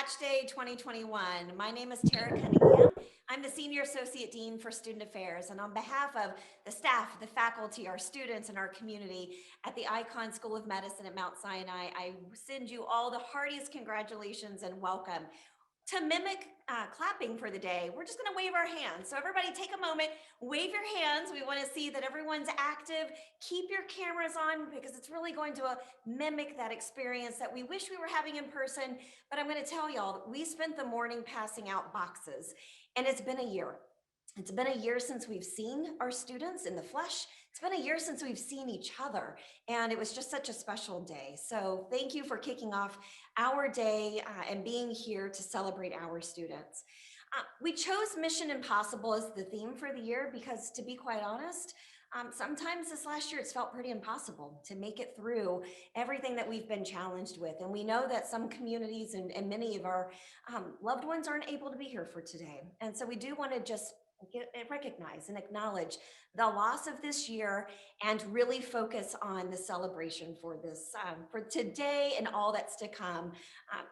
Match Day 2021. My name is Tara Cunningham. I'm the Senior Associate Dean for Student Affairs, and on behalf of the staff, the faculty, our students, and our community at the Icahn School of Medicine at Mount Sinai, I send you all the heartiest congratulations and welcome. To mimic clapping for the day, we're just going to wave our hands. So everybody take a moment, wave your hands. We want to see that everyone's active. Keep your cameras on because it's really going to mimic that experience that we wish we were having in person. But I'm going to tell y'all, we spent the morning passing out boxes, and it's been a year. It's been a year since we've seen our students in the flesh. It's been a year since we've seen each other, and it was just such a special day. So thank you for kicking off our day and being here to celebrate our students. We chose Mission Impossible as the theme for the year because, to be quite honest, sometimes this last year it's felt pretty impossible to make it through everything that we've been challenged with. And we know that some communities and many of our loved ones aren't able to be here for today. And so we do want to just recognize and acknowledge the loss of this year and really focus on the celebration for this for today and all that's to come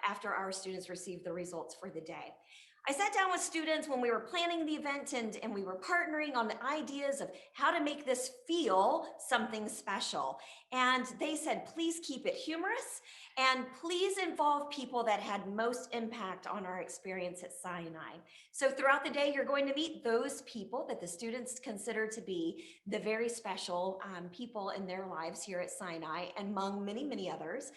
after our students receive the results for the day. I sat down with students when we were planning the event and we were partnering on the ideas of how to make this feel something special. And they said, please keep it humorous and please involve people that had most impact on our experience at Sinai. So throughout the day, you're going to meet those people that the students consider to be the very special people in their lives here at Sinai, and among many, many others.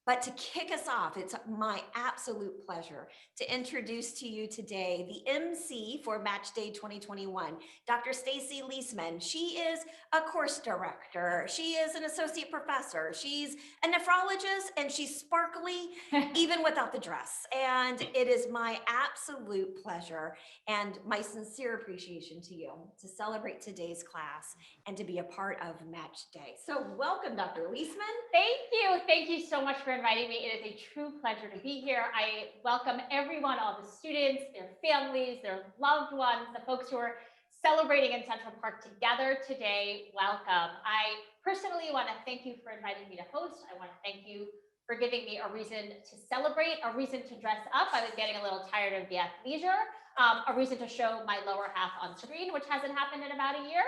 But to kick us off, it's my absolute pleasure to introduce to you today the MC for Match Day 2021, Dr. Stacy Leisman. She is a course director. She is an associate professor. She's a nephrologist, and she's sparkly even without the dress. And it is my absolute pleasure and my sincere appreciation to you to celebrate today's class and to be a part of Match Day. So welcome, Dr. Leisman. Thank you. Thank you so much for inviting me. It is a true pleasure to be here. I welcome everyone, all the students, their families, their loved ones, the folks who are celebrating in Central Park together today. Welcome. I personally want to thank you for inviting me to host. I want to thank you for giving me a reason to celebrate, a reason to dress up. I was getting a little tired of the athleisure, a reason to show my lower half on screen, which hasn't happened in about a year.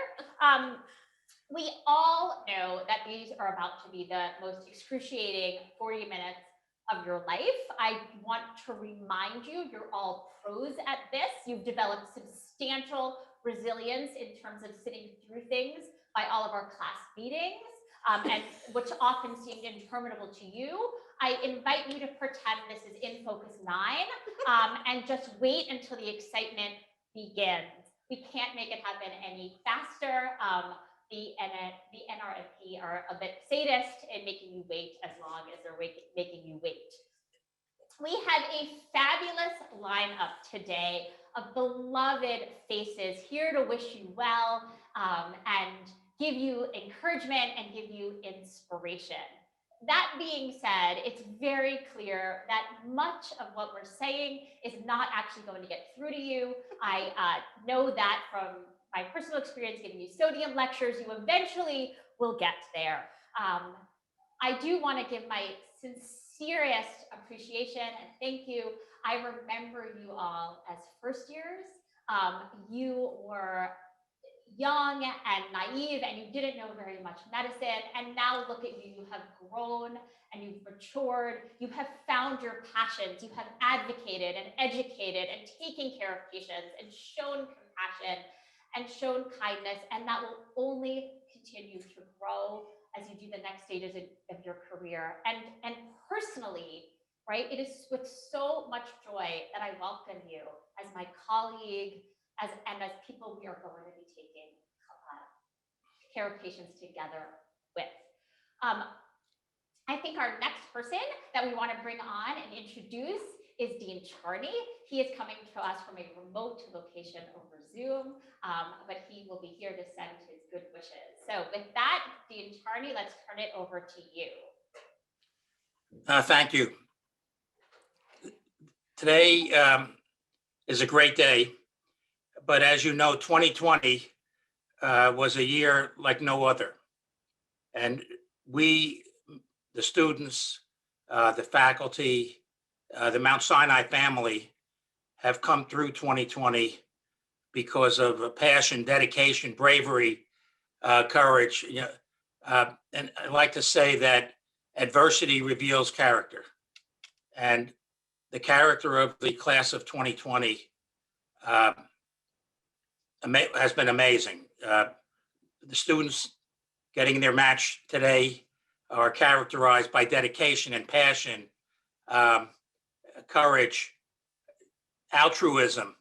We all know that these are about to be the most excruciating 40 minutes of your life. I want to remind you, you're all pros at this. You've developed substantial resilience in terms of sitting through things by all of our class meetings, and which often seemed interminable to you. I invite you to pretend this is In Focus 9 and just wait until the excitement begins. We can't make it happen any faster. The NRFP are a bit sadist in making you wait as long as they're making you wait. We have a fabulous lineup today of beloved faces here to wish you well and give you encouragement and give you inspiration. That being said, it's very clear that much of what we're saying is not actually going to get through to you. I know that from my personal experience giving you sodium lectures, you eventually will get there. I do want to give my sincerest appreciation and thank you. I remember you all as first years. You were young and naive and you didn't know very much medicine, and now look at you, you have grown and you've matured, you have found your passions, you have advocated and educated and taken care of patients and shown compassion and shown kindness, and that will only continue to grow as you do the next stages of your career. And personally, right, it is with so much joy that I welcome you as my colleague, and as people we are going to be taking care of patients together with. I think our next person that we want to bring on and introduce is Dean Charney. He is coming to us from a remote location over Zoom, but he will be here to send his good wishes. So with that, Dean Charney, let's turn it over to you. Thank you. Today is a great day, but as you know, 2020 was a year like no other. And we, the students, the faculty, the Mount Sinai family have come through 2020 because of passion, dedication, bravery, courage. And I like to say that adversity reveals character. And the character of the class of 2020 has been amazing. The students getting their match today are characterized by dedication and passion, courage, altruism,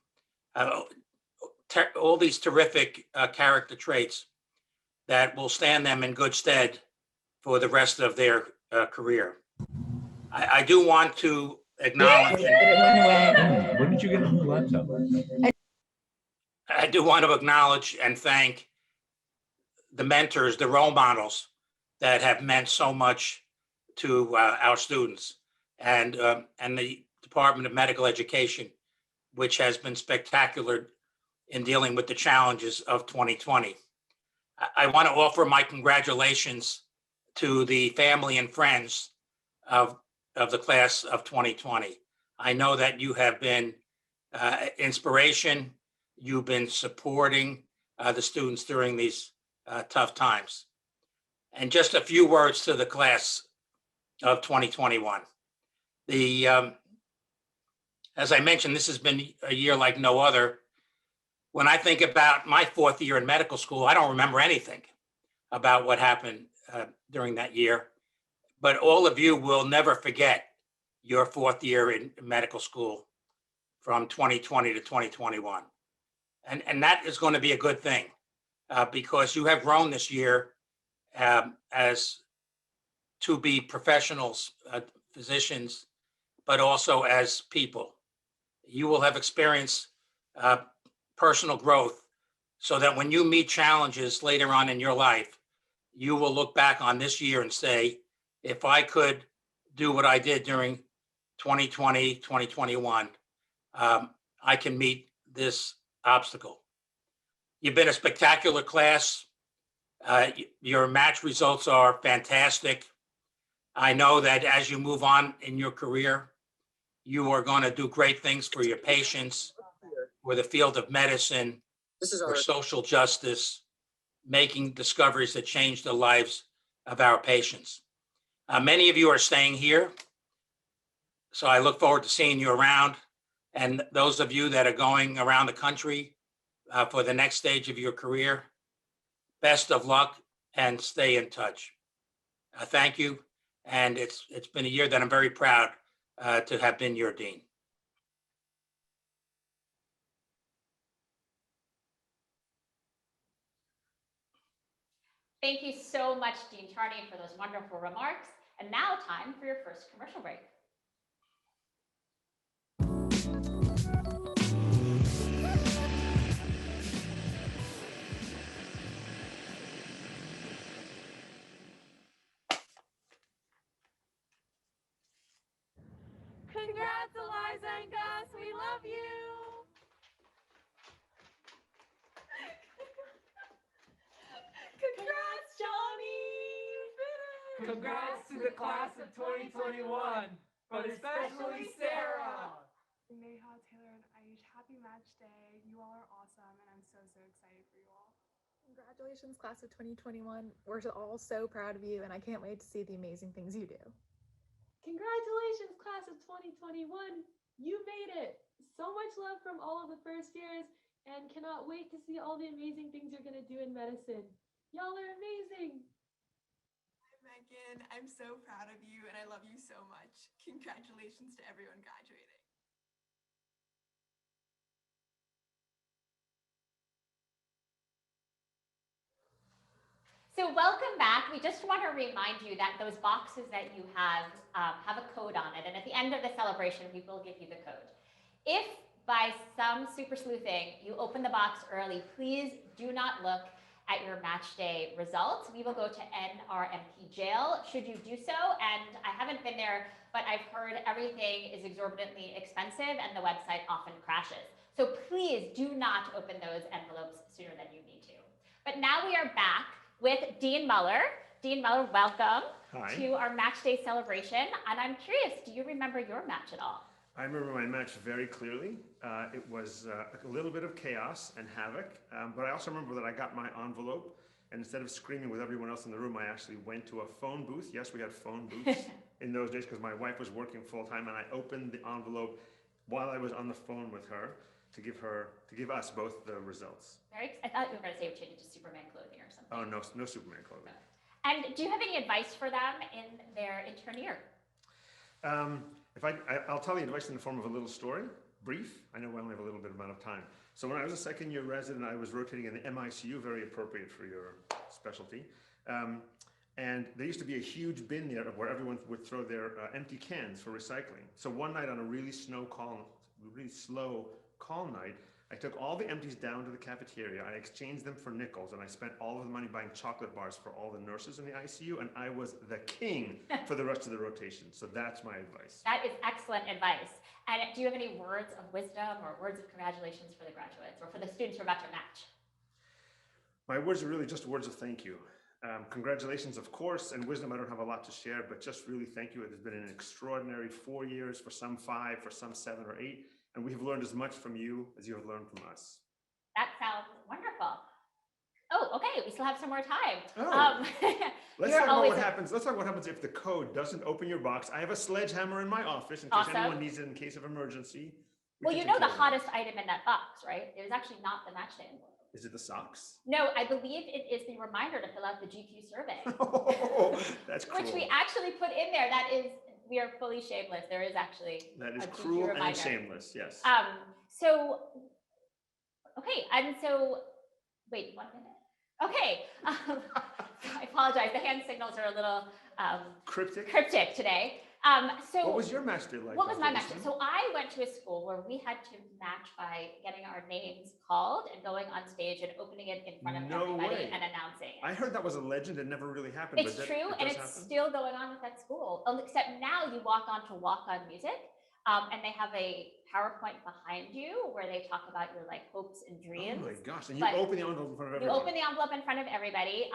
all these terrific character traits that will stand them in good stead for the rest of their career. I do want to acknowledge. When did you get a new laptop? I do want to acknowledge and thank the mentors, the role models that have meant so much to our students, and the Department of Medical Education, which has been spectacular in dealing with the challenges of 2020. I want to offer my congratulations to the family and friends of the class of 2020. I know that you have been inspiration. You've been supporting the students during these tough times. And just a few words to the class of 2021. As I mentioned, this has been a year like no other. When I think about my fourth year in medical school, I don't remember anything about what happened during that year. But all of you will never forget your fourth year in medical school from 2020 to 2021. And that is going to be a good thing because you have grown this year as to be professionals, physicians, but also as people. You will have experienced personal growth so that when you meet challenges later on in your life, you will look back on this year and say, if I could do what I did during 2020, 2021, I can meet this obstacle. You've been a spectacular class. Your match results are fantastic. I know that as you move on in your career, you are going to do great things for your patients, for the field of medicine, for social justice, making discoveries that change the lives of our patients. Many of you are staying here, so I look forward to seeing you around. And those of you that are going around the country for the next stage of your career, best of luck and stay in touch. Thank you. And it's been a year that I'm very proud to have been your dean. Thank you so much, Dean Charney, for those wonderful remarks. And now time for your first commercial break. Congrats, Eliza and Gus. We love you. Congrats, Johnny. Congrats to the class of 2021, but especially Sarah. Neha, Taylor, and Aish, happy match day. You all are awesome, and I'm so excited for you all. Congratulations, class of 2021. We're all so proud of you, and I can't wait to see the amazing things you do. Congratulations, class of 2021. You made it. So much love from all of the first years, and cannot wait to see all the amazing things you're going to do in medicine. Y'all are amazing. Hi, Megan. I'm so proud of you, and I love you so much. Congratulations to everyone graduating. So welcome back. We just want to remind you that those boxes that you have a code on it. And at the end of the celebration, we will give you the code. If by some super sleuthing you open the box early, please do not look at your match day results. We will go to NRMP jail should you do so. And I haven't been there, but I've heard everything is exorbitantly expensive and the website often crashes. So please do not open those envelopes sooner than you need to. But now we are back with Dean Muller Dean Muller, welcome Hi. to our match day celebration. And I'm curious, do you remember your match at all? I remember my match very clearly. It was a little bit of chaos and havoc, but I also remember that I got my envelope, and instead of screaming with everyone else in the room, I actually went to a phone booth. Yes, we had phone booths in those days because my wife was working full time, and I opened the envelope while I was on the phone with her to give us both the results. I thought you were going to say you're changing to Superman clothing or something. Oh, no Superman clothing. And do you have any advice for them in their intern year? I'll tell the advice in the form of a little story, brief. I know we only have a little bit amount of time. So when I was a second year resident, I was rotating in the MICU, very appropriate for your specialty. And there used to be a huge bin there where everyone would throw their empty cans for recycling. So one night on a really slow call night, I took all the empties down to the cafeteria. I exchanged them for nickels, and I spent all of the money buying chocolate bars for all the nurses in the ICU, and I was the king for the rest of the rotation. So that's my advice. That is excellent advice. And do you have any words of wisdom or words of congratulations for the graduates or for the students who are about to match? My words are really just words of thank you. Congratulations, of course, and wisdom, I don't have a lot to share, but just really thank you. It has been an extraordinary 4 years, for some 5, for some 7 or 8. And we have learned as much from you as you have learned from us. That sounds wonderful. Oh, okay. We still have some more time. Oh. Let's talk about what happens. Let's talk what happens if the code doesn't open your box. I have a sledgehammer in my office in case anyone needs it in case of emergency. Well, you know the hottest item in that box, right? It was actually not the match day envelope. Is it the socks? No, I believe it is the reminder to fill out the GQ survey. Oh, that's cruel. Which we actually put in there. That is, we are fully shameless. There is actually that is a cruel GQ and shameless. Yes. So, okay, and so wait 1 minute. Okay, I apologize. The hand signals are a little cryptic today. So what was your match day like? What was my match day? So I went to a school where we had to match by getting our names called and going on stage and opening it in front of everybody and announcing it. I heard that was a legend. It never really happened. It's true, and it's still going on with that school. Except now you walk on to Walk On Music, and they have a PowerPoint behind you where they talk about your hopes and dreams. Oh my gosh! And you open the envelope in front of everybody. You open the envelope in front of everybody.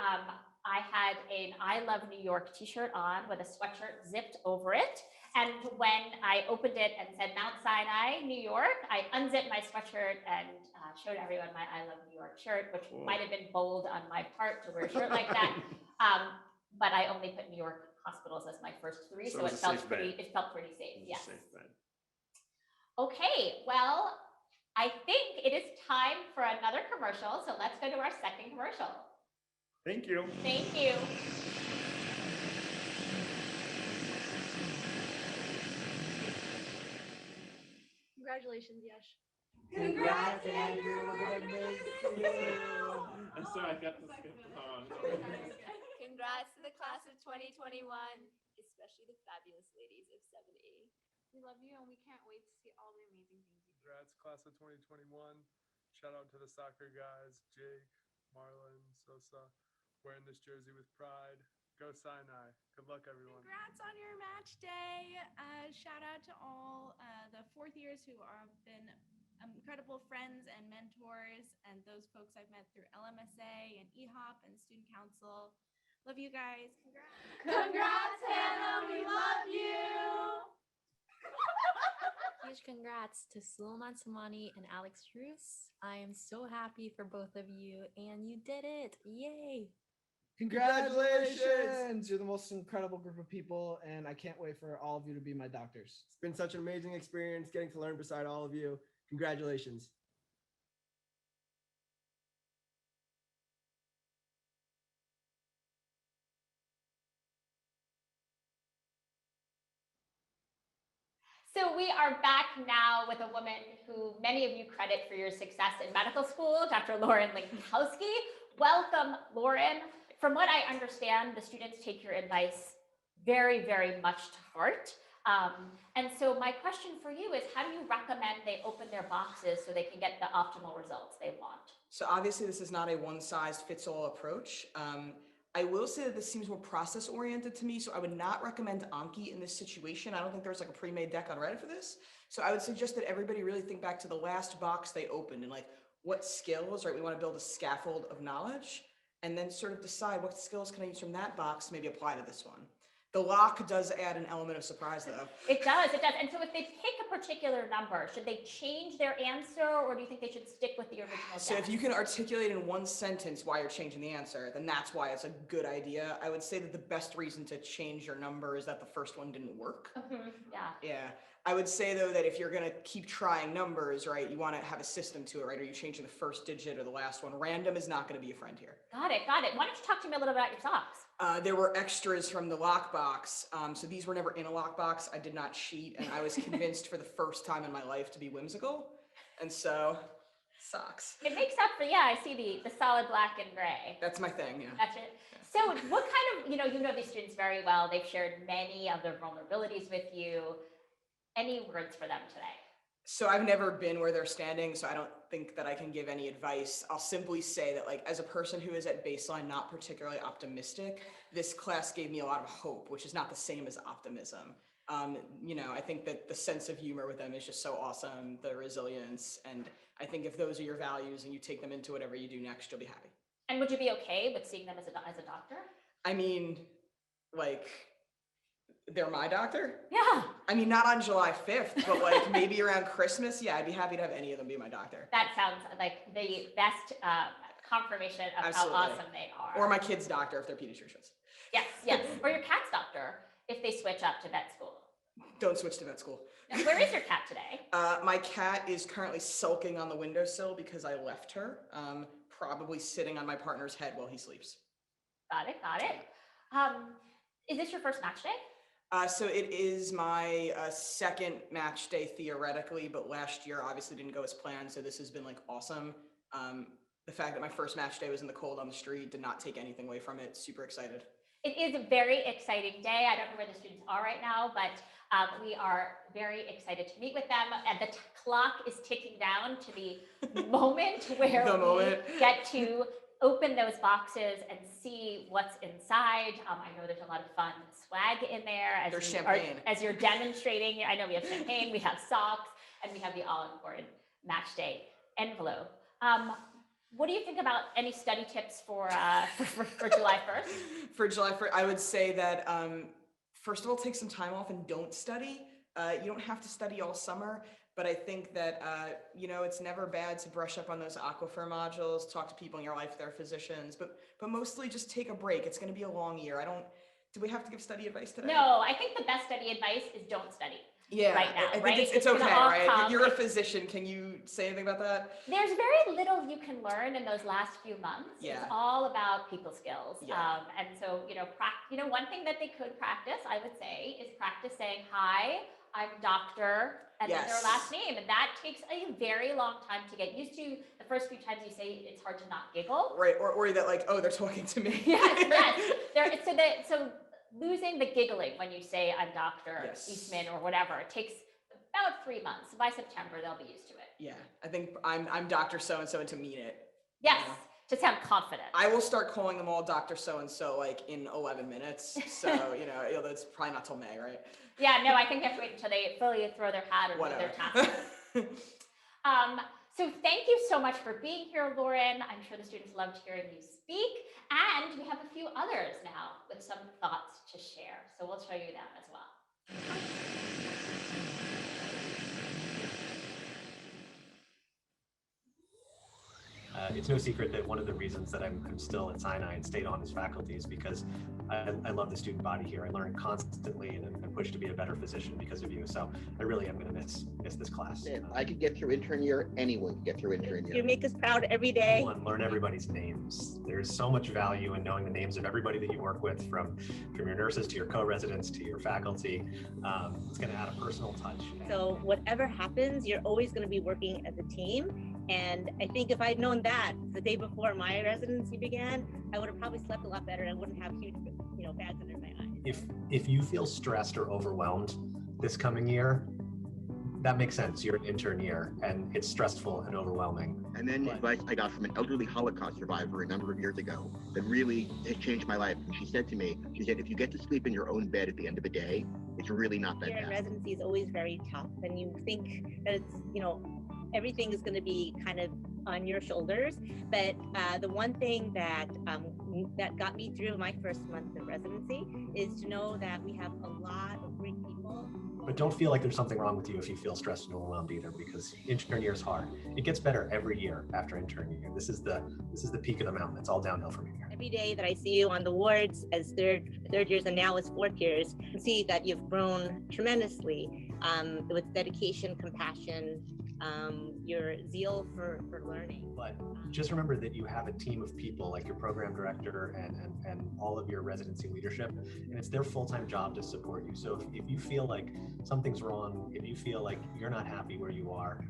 I had an I Love New York t-shirt on with a sweatshirt zipped over it. And when I opened it and said Mount Sinai, New York, I unzipped my sweatshirt and showed everyone my I Love New York shirt, which might have been bold on my part to wear a shirt like that. But I only put New York hospitals as my first 3, so it felt pretty safe. Yes. Okay, well, I think it is time for another commercial. So let's go to our second commercial. Thank you. Thank you. Congratulations, Yash. Congrats, Andrew. I'm sorry, I got to skip the song. Congrats to the class of 2021, especially the fabulous ladies of 7E. We love you and we can't wait to see all the amazing things you do. Congrats, class of 2021. Shout out to the soccer guys, Jake, Marlon, Sosa, wearing this jersey with pride. Go Sinai. Good luck, everyone. Congrats on your match day. Shout out to all the 4th years who have been incredible friends and mentors, and those folks I've met through LMSA and EHOP and Student Council. Love you guys. Congrats. Congrats, Hannah. We love you. Huge congrats to Suleiman Samani and Alex Truce. I am so happy for both of you, and you did it. Yay. Congratulations! You're the most incredible group of people, and I can't wait for all of you to be my doctors. It's been such an amazing experience getting to learn beside all of you. Congratulations. So we are back now with a woman who many of you credit for your success in medical school, Dr. Lauren Linkowski. Welcome, Lauren. From what I understand, the students take your advice very, very much to heart. And so my question for you is, how do you recommend they open their boxes so they can get the optimal results they want? So obviously this is not a one-size-fits-all approach. I will say that this seems more process-oriented to me, so I would not recommend Anki in this situation. I don't think there's like a pre-made deck on Reddit for this. So I would suggest that everybody really think back to the last box they opened and like what skills, right? We want to build a scaffold of knowledge. and then sort of decide what skills can I use from that box to maybe apply to this one. The lock does add an element of surprise though. It does. And so if they pick a particular number, should they change their answer, or do you think they should stick with the original guess? So if you can articulate in one sentence why you're changing the answer, then that's why it's a good idea. I would say that the best reason to change your number is that the first one didn't work. Yeah. Yeah. I would say though that if you're gonna keep trying numbers, right, you wanna have a system to it, right? Are you changing the first digit or the last one? Random is not gonna be a friend here. Got it. Why don't you talk to me a little about your socks? There were extras from the lockbox. So these were never in a lockbox. I did not cheat, and I was convinced for the first time in my life to be whimsical. And so, socks. It makes up for, I see the solid black and gray. That's my thing, yeah. That's it. So what kind of, you know these students very well. They've shared many of their vulnerabilities with you. Any words for them today? So I've never been where they're standing, so I don't think that I can give any advice. I'll simply say that, like, as a person who is at baseline not particularly optimistic, this class gave me a lot of hope, which is not the same as optimism. I think that the sense of humor with them is just so awesome, the resilience, and I think if those are your values and you take them into whatever you do next, you'll be happy. And would you be okay with seeing them as a doctor? I mean, like, they're my doctor? Yeah. I mean, not on July 5th, but like maybe around Christmas. Yeah, I'd be happy to have any of them be my doctor. That sounds like the best confirmation of Absolutely. how awesome they are. Or my kid's doctor if they're pediatricians. Yes. Or your cat's doctor if they switch up to vet school. Don't switch to vet school. Now, where is your cat today? My cat is currently sulking on the windowsill because I left her, probably sitting on my partner's head while he sleeps. Got it. Is this your first match day? So it is my second match day theoretically, but last year obviously didn't go as planned. So this has been like awesome. The fact that my first match day was in the cold on the street did not take anything away from it. Super excited. It is a very exciting day. I don't know where the students are right now, but we are very excited to meet with them. And the clock is ticking down to the moment where we get to open those boxes and see what's inside. I know there's a lot of fun swag in there. There's champagne. As you're demonstrating. I know we have champagne, we have socks, and we have the all-important match day envelope. What do you think about any study tips for July 1st? For July 1st, I would say that, first of all, take some time off and don't study. You don't have to study all summer, but I think that, it's never bad to brush up on those aquifer modules, talk to people in your life, their physicians, but mostly just take a break. It's going to be a long year. Do we have to give study advice today? No, I think the best study advice is don't study. Yeah, right now, I think right? it's okay, right? You're a physician. Can you say anything about that? There's very little you can learn in those last few months. Yeah. It's all about people skills. Yeah. And so, one thing that they could practice, I would say, is practice saying, hi, I'm Dr. and then their last name. And that takes a very long time to get used to. The first few times you say, it's hard to not giggle. Right, or that like, oh, they're talking to me. Yes. So losing the giggling when you say I'm Dr. Eastman or whatever, it takes about 3 months. By September, they'll be used to it. Yeah, I think I'm Dr. So-and-so and to mean it. Yes, to sound confident. I will start calling them all Dr. So-and-so like in 11 minutes. So, that's probably not till May, right? Yeah, no, I think they have to wait until they fully throw their hat or do their task. So thank you so much for being here, Lauren. I'm sure the students loved hearing you speak. And we have a few others now with some thoughts to share. So we'll show you them as well. It's no secret that one of the reasons that I'm still at Sinai and stayed on as faculty is because I love the student body here. I learn constantly and I'm pushed to be a better physician because of you. So I really am going to miss this class. I could get through intern year. Anyone can get through intern year. You make us proud every day. Learn everybody's names. There's so much value in knowing the names of everybody that you work with, from your nurses to your co-residents to your faculty. It's going to add a personal touch. So whatever happens, you're always going to be working as a team. And I think if I'd known that the day before my residency began, I would have probably slept a lot better and I wouldn't have huge, bags under my eyes. If you feel stressed or overwhelmed this coming year, that makes sense. You're an intern year and it's stressful and overwhelming. And then advice I got from an elderly Holocaust survivor a number of years ago that really has changed my life. And she said to me, if you get to sleep in your own bed at the end of the day, it's really not that bad. Residency is always very tough. And you think that it's, everything is going to be kind of on your shoulders. But the one thing that that got me through my first month of residency is to know that we have a lot of great people. But don't feel like there's something wrong with you if you feel stressed and overwhelmed either, because intern year is hard. It gets better every year after intern year. This is the peak of the mountain. It's all downhill from here. Every day that I see you on the wards as third years and now as fourth years, I see that you've grown tremendously with dedication, compassion, your zeal for learning. But just remember that you have a team of people like your program director and all of your residency leadership, and it's their full-time job to support you. So if you feel like something's wrong, if you feel like you're not happy where you are,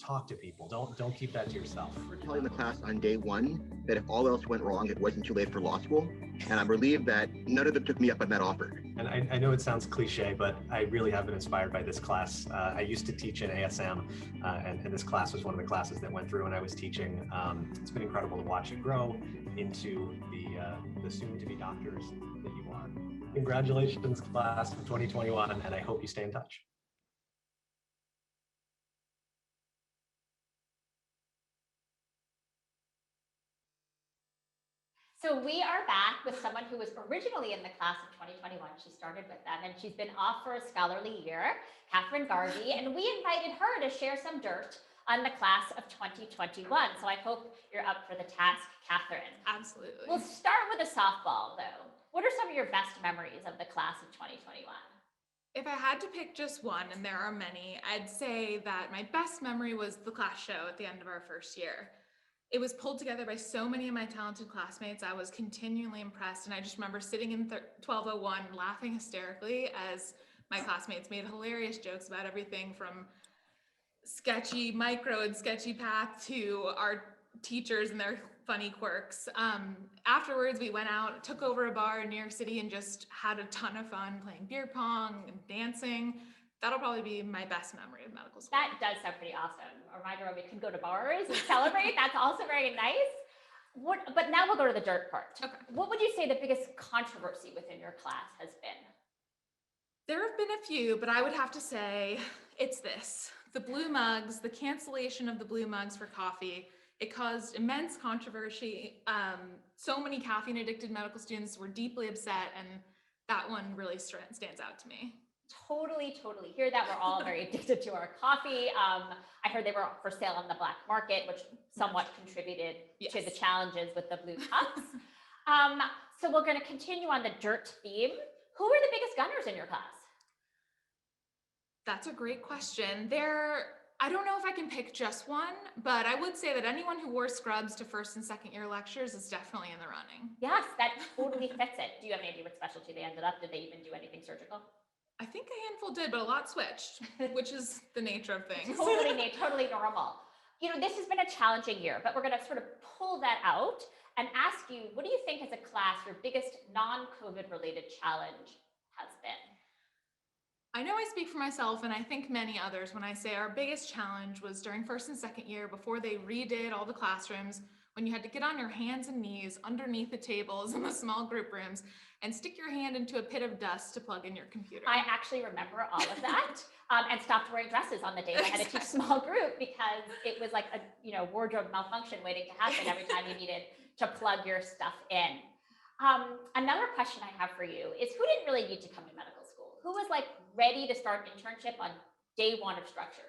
talk to people. Don't keep that to yourself. We're telling the class on day one that if all else went wrong, it wasn't too late for law school. And I'm relieved that none of them took me up on that offer. And I know it sounds cliche, but I really have been inspired by this class. I used to teach in ASM, and this class was one of the classes that went through when I was teaching. It's been incredible to watch it grow into the soon-to-be doctors that you are. Congratulations, class of 2021, and I hope you stay in touch. So we are back with someone who was originally in the class of 2021. She started with them and she's been off for a scholarly year, Catherine Garvey, and we invited her to share some dirt on the class of 2021. So I hope you're up for the task, Catherine. Absolutely. We'll start with a softball though. What are some of your best memories of the class of 2021? If I had to pick just one, and there are many, I'd say that my best memory was the class show at the end of our first year. It was pulled together by so many of my talented classmates. I was continually impressed, and I just remember sitting in 1201 laughing hysterically as my classmates made hilarious jokes about everything from sketchy micro and sketchy path to our teachers and their funny quirks. Afterwards, we went out, took over a bar in New York City, and just had a ton of fun playing beer pong and dancing. That'll probably be my best memory of medical school. That does sound pretty awesome. A reminder when we can go to bars and celebrate. That's also very nice. But now we'll go to the dirt part. Okay. What would you say the biggest controversy within your class has been? There have been a few, but I would have to say it's this. The blue mugs, the cancellation of the blue mugs for coffee, it caused immense controversy. So many caffeine addicted medical students were deeply upset, and that one really stands out to me. Totally hear that. We're all very addicted to our coffee. I heard they were for sale on the black market, which somewhat contributed to the challenges with the blue cups. So we're going to continue on the dirt theme. Who were the biggest gunners in your class? That's a great question. I don't know if I can pick just one, but I would say that anyone who wore scrubs to first and second year lectures is definitely in the running. Yes, that totally fits it. Do you have any idea what specialty they ended up? Did they even do anything surgical? I think a handful did, but a lot switched, which is the nature of things. Totally normal. You know, this has been a challenging year, but we're going to sort of pull that out and ask you, what do you think as a class your biggest non-COVID related challenge has been? I know I speak for myself, and I think many others when I say our biggest challenge was during first and second year before they redid all the classrooms, when you had to get on your hands and knees underneath the tables in the small group rooms and stick your hand into a pit of dust to plug in your computer. I actually remember all of that and stopped wearing dresses on the day I had to teach small group because it was like a wardrobe malfunction waiting to happen every time you needed to plug your stuff in. Another question I have for you is who didn't really need to come to medical school? Who was like ready to start internship on day one of structures?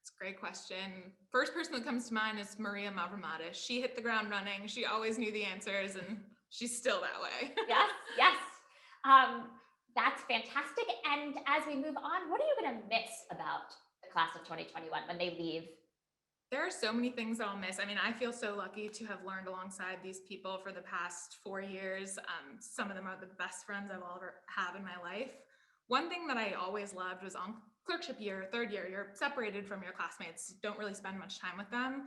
It's a great question. First person that comes to mind is Maria Mavromatis. She hit the ground running. She always knew the answers, and she's still that way. Yes. That's fantastic. And as we move on, what are you going to miss about the class of 2021 when they leave? There are so many things that I'll miss. I mean, I feel so lucky to have learned alongside these people for the past 4 years. Some of them are the best friends I've ever had in my life. One thing that I always loved was on clerkship year, third year, you're separated from your classmates, don't really spend much time with them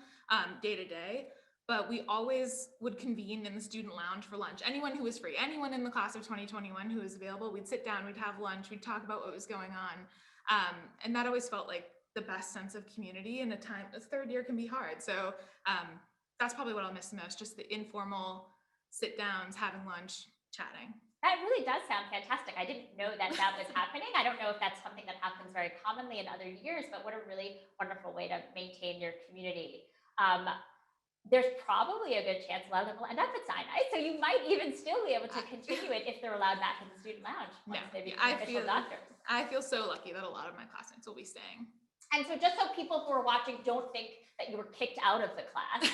day to day, but we always would convene in the student lounge for lunch. Anyone who was free, anyone in the class of 2021 who was available, we'd sit down, we'd have lunch, we'd talk about what was going on. And that always felt like the best sense of community in a time, the third year can be hard. So that's probably what I'll miss the most, just the informal sit downs, having lunch, chatting. That really does sound fantastic. I didn't know that was happening. I don't know if that's something that happens very commonly in other years, but what a really wonderful way to maintain your community. there's probably a good chance a lot of them will end up at Sinai. So you might even still be able to continue it if they're allowed back in the student lounge once they become official doctors. I feel so lucky that a lot of my classmates will be staying. And so just so people who are watching don't think that you were kicked out of the class,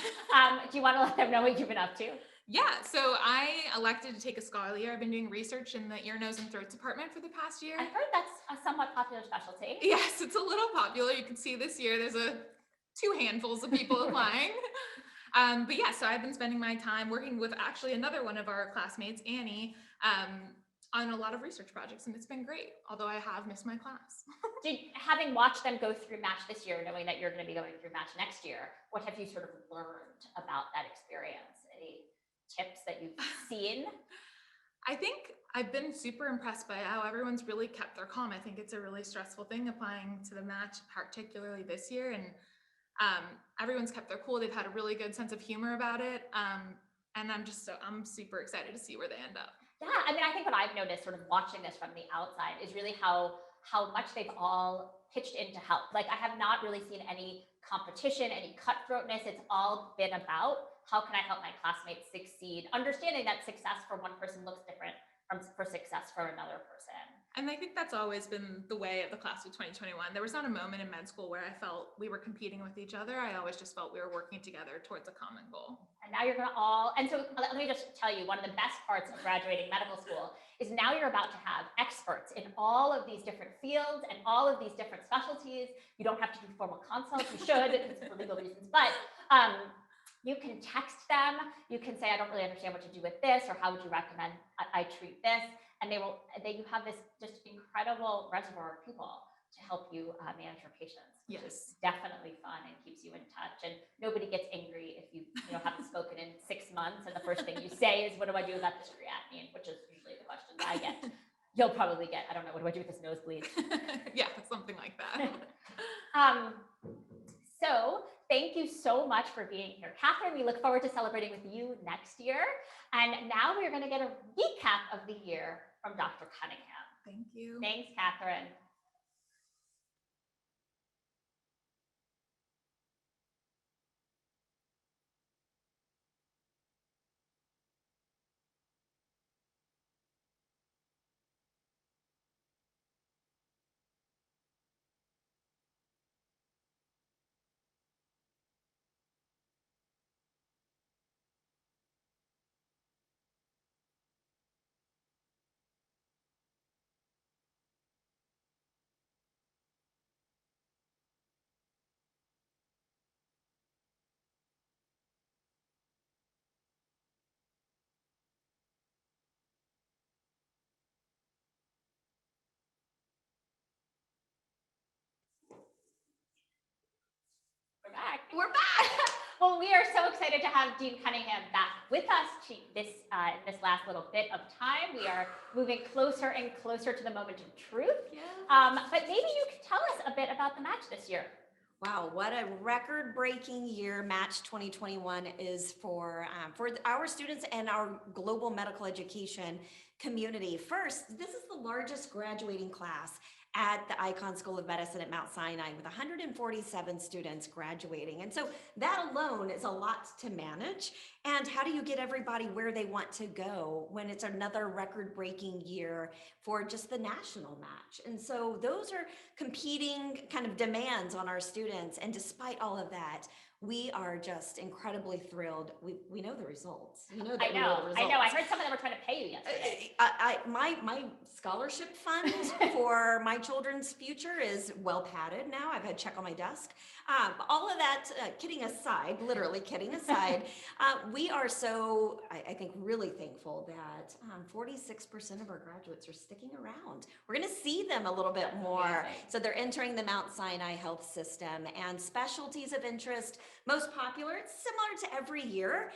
do you want to let them know what you've been up to? Yeah, so I elected to take a scholarly year. I've been doing research in the ear, nose, and throat department for the past year. I heard that's a somewhat popular specialty. Yes, it's a little popular. You can see this year there's two handfuls of people applying. But yeah, so I've been spending my time working with actually another one of our classmates, Annie, on a lot of research projects, and it's been great, although I have missed my class. Having watched them go through match this year, knowing that you're going to be going through match next year, what have you sort of learned about that experience? Any tips that you've seen? I think I've been super impressed by how everyone's really kept their calm. I think it's a really stressful thing applying to the match, particularly this year, and everyone's kept their cool. They've had a really good sense of humor about it. And I'm super excited to see where they end up. Yeah, I mean, I think what I've noticed sort of watching this from the outside is really how much they've all pitched in to help. Like, I have not really seen any competition, any cutthroatness. It's all been about how can I help my classmates succeed, understanding that success for one person looks different for success for another person. And I think that's always been the way of the class of 2021. There was not a moment in med school where I felt we were competing with each other. I always just felt we were working together towards a common goal. And now you're going to and so let me just tell you, one of the best parts of graduating medical school is now you're about to have experts in all of these different fields and all of these different specialties. You don't have to do formal consults. You should, it's for legal reasons, but you can text them. You can say, I don't really understand what to do with this, or how would you recommend I treat this? And you have this just incredible reservoir of people to help you manage your patients. Yes. Which is definitely fun and keeps you in touch. And nobody gets angry if you haven't spoken in 6 months and the first thing you say is, what do I do about this creatinine? Which is usually the questions I get. You'll probably get, I don't know, what do I do with this nosebleed? Yeah, something like that. So thank you so much for being here, Catherine. We look forward to celebrating with you next year. And now we're going to get a recap of the year from Dr. Cunningham. Thank you. Thanks, Catherine. We're back. Well, we are so excited to have Dean Cunningham back with us this last little bit of time. We are moving closer and closer to the moment of truth. Yeah. But maybe you can tell us a bit about the match this year. Wow, what a record-breaking year Match 2021 is for our students and our global medical education community. First, this is the largest graduating class at the Icahn School of Medicine at Mount Sinai with 147 students graduating. And so that alone is a lot to manage. And how do you get everybody where they want to go when it's another record-breaking year for just the national match? And so those are competing kind of demands on our students. And despite all of that, we are just incredibly thrilled. We know the results. You know that I we know the results. I know. I heard some of them were trying to pay you yesterday. My scholarship fund for my children's future is well padded now. I've had check on my desk. All of that, kidding aside, literally kidding aside, we are so, I think, really thankful that 46% of our graduates are sticking around. We're going to see them a little bit more. So they're entering the Mount Sinai health system, and specialties of interest, most popular, it's similar to every year,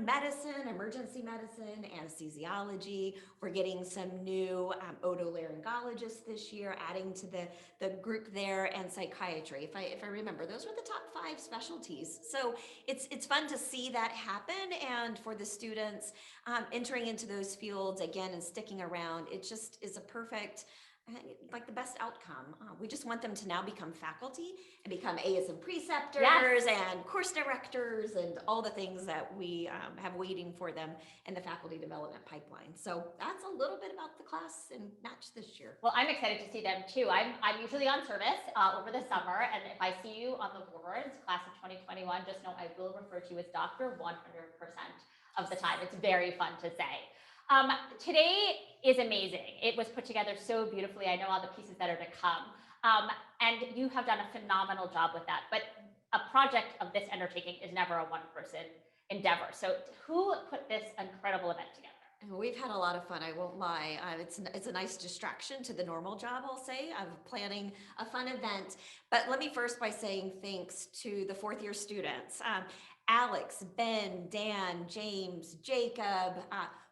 medicine, emergency medicine, anesthesiology. We're getting some new otolaryngologists this year, adding to the group there, and psychiatry. If I remember, those were the top 5 specialties. So it's fun to see that happen, and for the students entering into those fields again and sticking around, it just is a perfect like the best outcome. We just want them to now become faculty and become ASM preceptors and course directors and all the things that we have waiting for them in the faculty development pipeline. So that's a little bit about the class and match this year. Well, I'm excited to see them too. I'm usually on service over the summer, and if I see you on the boards, class of 2021, just know I will refer to you as Dr. 100% of the time. It's very fun to say. Today is amazing. It was put together so beautifully. I know all the pieces that are to come. And you have done a phenomenal job with that. But a project of this undertaking is never a one-person endeavor. So who put this incredible event together? We've had a lot of fun, I won't lie. It's a nice distraction to the normal job, I'll say, of planning a fun event. But let me first by saying thanks to the fourth year students. Alex, Ben, Dan, James, Jacob,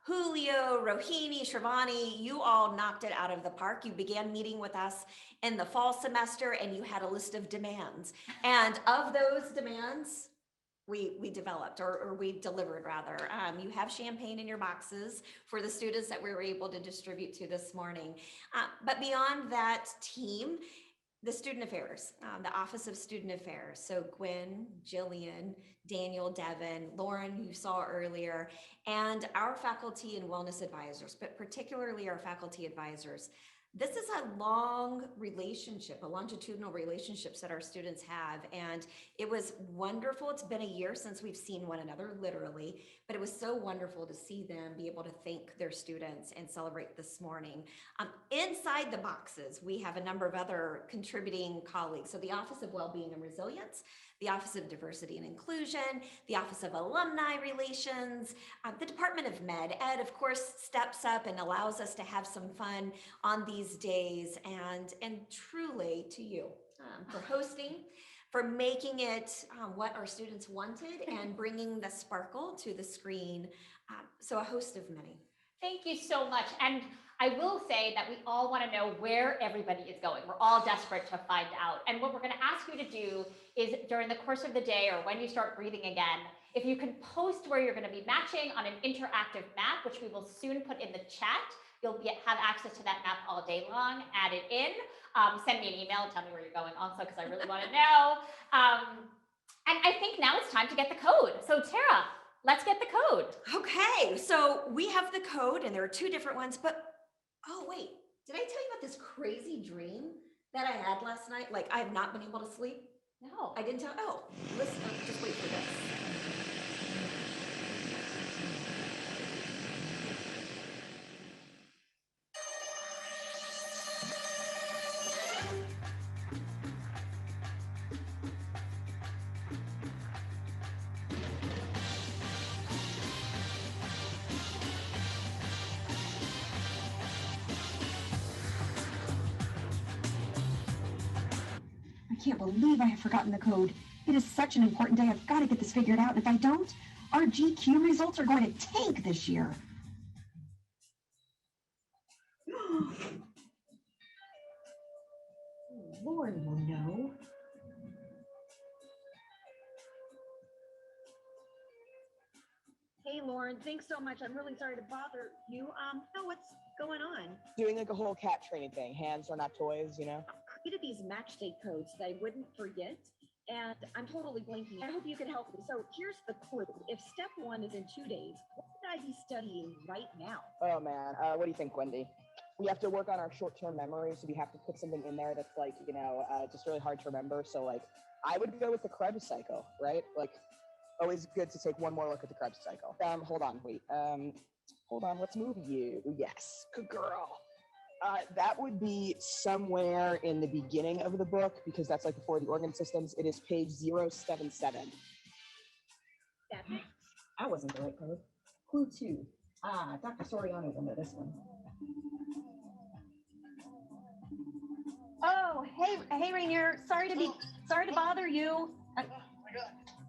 Julio, Rohini, Shravani, you all knocked it out of the park. You began meeting with us in the fall semester and you had a list of demands. And of those demands, we developed or we delivered rather. You have champagne in your boxes for the students that we were able to distribute to this morning. But beyond that team, the Student Affairs, the Office of Student Affairs. So Gwen, Jillian, Daniel, Devin, Lauren, you saw earlier, and our faculty and wellness advisors, but particularly our faculty advisors. This is a long relationship, a longitudinal relationships that our students have. And it was wonderful. It's been a year since we've seen one another, literally, but it was so wonderful to see them be able to thank their students and celebrate this morning. Inside the boxes, we have a number of other contributing colleagues. So the Office of Wellbeing and Resilience, the Office of Diversity and Inclusion, the Office of Alumni Relations, the Department of Med Ed, of course, steps up and allows us to have some fun on these days, and truly to you for hosting, for making it what our students wanted and bringing the sparkle to the screen. So a host of many. Thank you so much. And I will say that we all want to know where everybody is going. We're all desperate to find out. And what we're going to ask you to do is during the course of the day or when you start breathing again, if you can post where you're going to be matching on an interactive map, which we will soon put in the chat. You'll have access to that map all day long. Add it in. Send me an email and tell me where you're going also, because I really want to know. And I think now it's time to get the code. So Tara, let's get the code. Okay, so we have the code and there are two different ones, but oh wait, did I tell you about this crazy dream that I had last night? Like I have not been able to sleep? No. I didn't tell, oh, listen, just wait for this. I can't believe I have forgotten the code. It is such an important day. I've got to get this figured out. And if I don't, our GQ results are going to tank this year. Lauren will know. Hey, Lauren, thanks so much. I'm really sorry to bother you. No, what's going on? Doing like a whole cat training thing. Hands are not toys, you know? Created these match day codes that I wouldn't forget, and I'm totally blanking. I hope you can help me. So here's the clue. If step 1 is in 2 days, what should I be studying right now? Oh man, what do you think, Wendy? We have to work on our short-term memory, so we have to put something in there that's like, you know, just really hard to remember. So like, I would go with the Krebs cycle, right? Like, always good to take one more look at the Krebs cycle. Hold on, wait. Hold on, let's move you. Yes, good girl. That would be somewhere in the beginning of the book, because that's like before the organ systems. It is page 077. That's it. I wasn't the right code. Clue 2. Dr. Soriano will know this one. Oh, hey, Rainier. Sorry to bother you.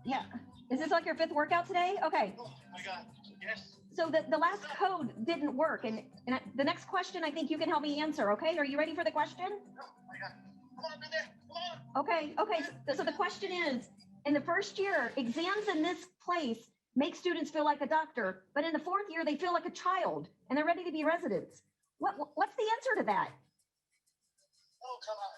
Yeah. Is this like your 5th workout today? Okay. Oh my God, yes. So the last code didn't work, and the next question I think you can help me answer, okay? Are you ready for the question? Oh my God. Come on, in there. Come on. Okay. So the question is, in the first year, exams in this place make students feel like a doctor, but in the 4th year, they feel like a child, and they're ready to be residents. What's the answer to that? come on.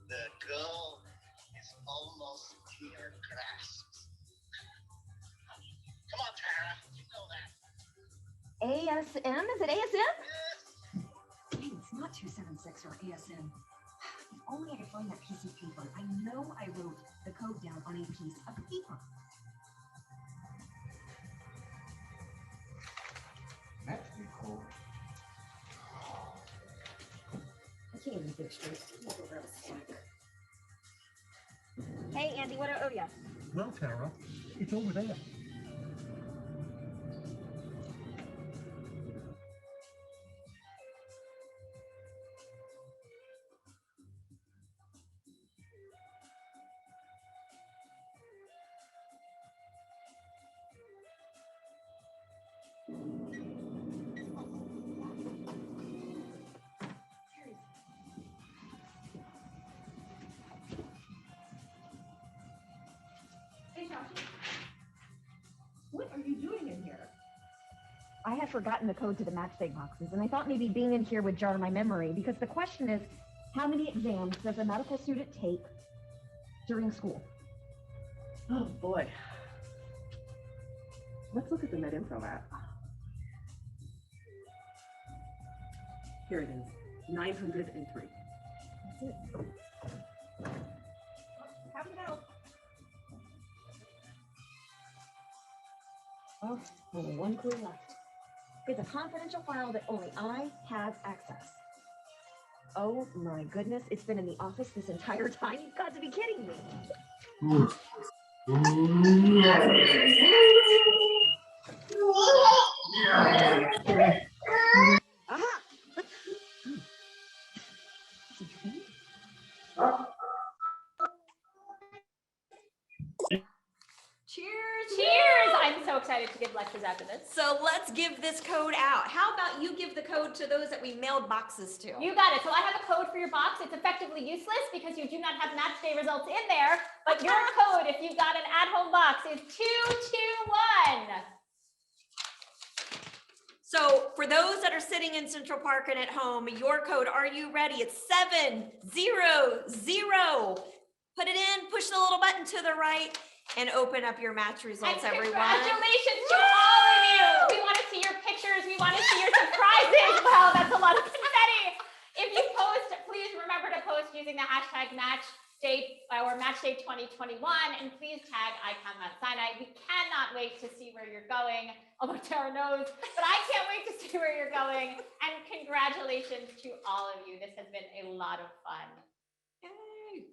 The goal is almost in your grasp. Come on, Tara. You know that. ASM? Is it ASM? Hey, it's not 276 or ASM. If only I could find that piece of paper. I know I wrote the code down on a piece of paper. That's pretty cool. I can't even think straight. I'll go grab a snack. Hey, Andy, what do I owe you? Well, Tara, it's over there. Hey, Josh. What are you doing in here? I had forgotten the code to the matchday boxes, and I thought maybe being in here would jar my memory, because the question is, how many exams does a medical student take during school? Oh boy. Let's look at the MedInfo app. Here it is, 903. That's it. Have a go. Oh, only one clue left. It's a confidential file that only I have access. Oh my goodness, it's been in the office this entire time. You've got to be kidding me. Aha! Cheers. Cheers! I'm so excited to give lectures after this. So let's give this code out. How about you give the code to those that we mailed boxes to? You got it. So I have a code for your box. It's effectively useless because you do not have match day results in there. But your code, if you got an at-home box, is 221. So for those that are sitting in Central Park and at home, your code, are you ready? It's 700. Put it in, push the little button to the right, and open up your match results, And everyone. congratulations to all of you. We want to see your pictures. We want to see your surprises. Wow, that's a lot of confetti. If you post, please remember to post using the hashtag matchday or matchday 2021, and please tag Icahn Mount Sinai. We cannot wait to see where you're going. Although Tara knows, but I can't wait to see where you're going. And congratulations to all of you. This has been a lot of fun. Yay.